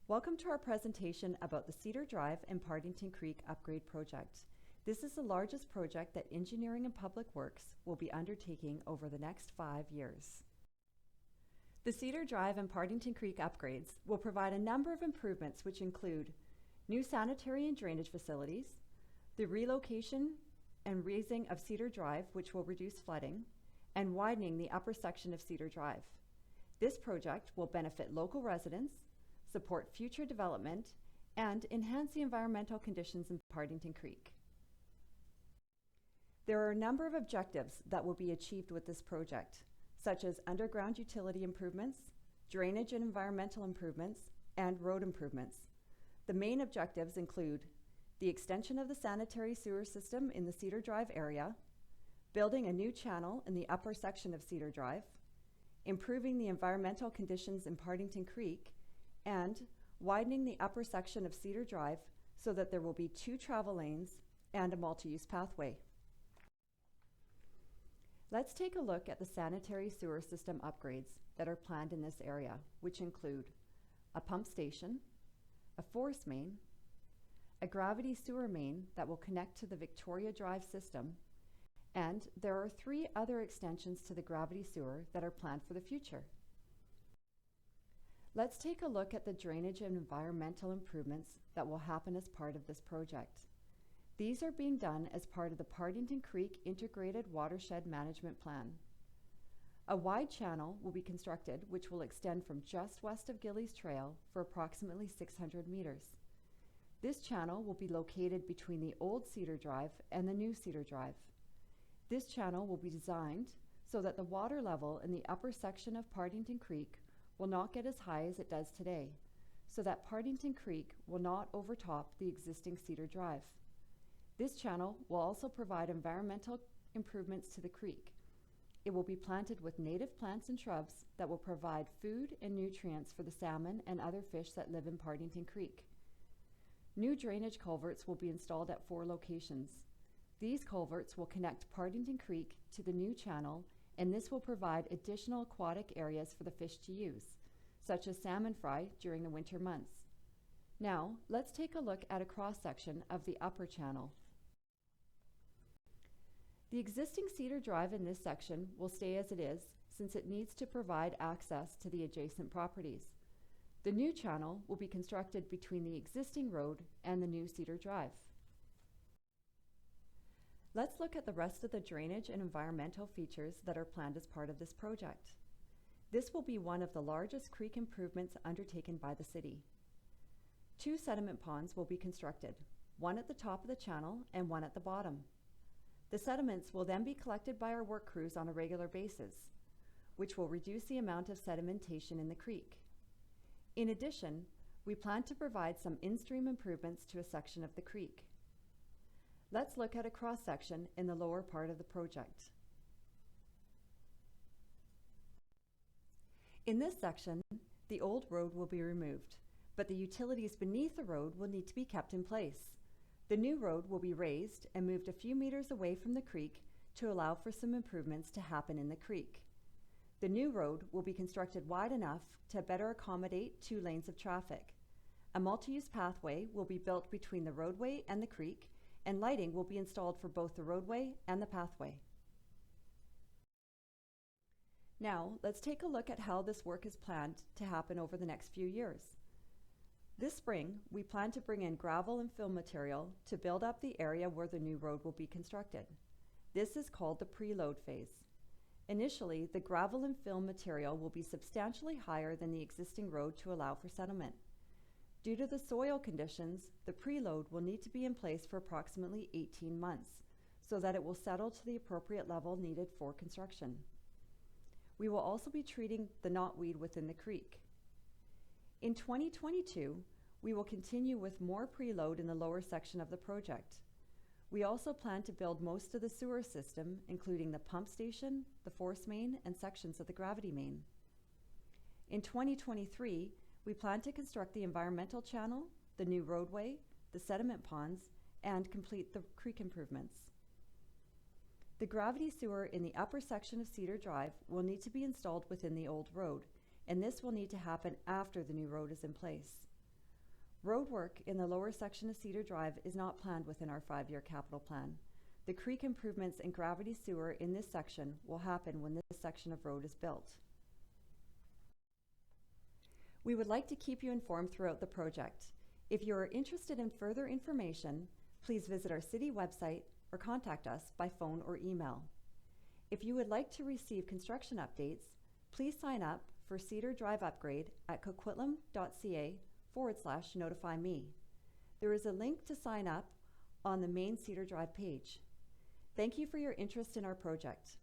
Welcome to our presentation about the Cedar Drive and Partington Creek Upgrade Project. This is the largest project that Engineering and Public Works will be undertaking over the next 5 years. The Cedar Drive and Partington Creek upgrades will provide a number of improvements which include new sanitary and drainage facilities, the relocation and raising of Cedar Drive, which will reduce flooding, and widening the upper section of Cedar Drive. This project will benefit local residents, support future development, and enhance the environmental conditions in Partington Creek. There are a number of objectives that will be achieved with this project, such as underground utility improvements, drainage and environmental improvements, and road improvements. The main objectives include the extension of the sanitary sewer system in the Cedar Drive area, building a new channel in the upper section of Cedar Drive, improving the environmental conditions in Partington Creek, and widening the upper section of Cedar Drive so that there will be 2 travel lanes and a multi-use pathway. Let's take a look at the sanitary sewer system upgrades that are planned in this area, which include a pump station, a force main, a gravity sewer main that will connect to the Victoria Drive system, and there are 3 other extensions to the gravity sewer that are planned for the future. Let's take a look at the drainage and environmental improvements that will happen as part of this project. These are being done as part of the Partington Creek Integrated Watershed Management Plan. A wide channel will be constructed which will extend from just west of Gillies Trail for approximately 600 meters. This channel will be located between the old Cedar Drive and the new Cedar Drive. This channel will be designed so that the water level in the upper section of Partington Creek will not get as high as it does today, so that Partington Creek will not overtop the existing Cedar Drive. This channel will also provide environmental improvements to the creek. It will be planted with native plants and shrubs that will provide food and nutrients for the salmon and other fish that live in Partington Creek. New drainage culverts will be installed at 4 locations. These culverts will connect Partington Creek to the new channel, and this will provide additional aquatic areas for the fish to use, such as salmon fry during the winter months. Now, let's take a look at a cross-section of the upper channel. The existing Cedar Drive in this section will stay as it is, since it needs to provide access to the adjacent properties. The new channel will be constructed between the existing road and the new Cedar Drive. Let's look at the rest of the drainage and environmental features that are planned as part of this project. This will be one of the largest creek improvements undertaken by the city. 2 sediment ponds will be constructed, one at the top of the channel and one at the bottom. The sediments will then be collected by our work crews on a regular basis, which will reduce the amount of sedimentation in the creek. In addition, we plan to provide some in-stream improvements to a section of the creek. Let's look at a cross-section in the lower part of the project. In this section, the old road will be removed, but the utilities beneath the road will need to be kept in place. The new road will be raised and moved a few meters away from the creek to allow for some improvements to happen in the creek. The new road will be constructed wide enough to better accommodate 2 lanes of traffic. A multi-use pathway will be built between the roadway and the creek, and lighting will be installed for both the roadway and the pathway. Now, let's take a look at how this work is planned to happen over the next few years. This spring, we plan to bring in gravel and fill material to build up the area where the new road will be constructed. This is called the preload phase. Initially, the gravel and fill material will be substantially higher than the existing road to allow for settlement. Due to the soil conditions, the preload will need to be in place for approximately 18 months so that it will settle to the appropriate level needed for construction. We will also be treating the knotweed within the creek. In 2022, we will continue with more preload in the lower section of the project. We also plan to build most of the sewer system, including the pump station, the force main, and sections of the gravity main. In 2023, we plan to construct the environmental channel, the new roadway, the sediment ponds, and complete the creek improvements. The gravity sewer in the upper section of Cedar Drive will need to be installed within the old road, and this will need to happen after the new road is in place. Road work in the lower section of Cedar Drive is not planned within our 5-year capital plan. The creek improvements and gravity sewer in this section will happen when this section of road is built. We would like to keep you informed throughout the project. If you are interested in further information, please visit our city website or contact us by phone or email. If you would like to receive construction updates, please sign up for Cedar Drive Upgrade at coquitlam.ca/notify me. There is a link to sign up on the main Cedar Drive page. Thank you for your interest in our project.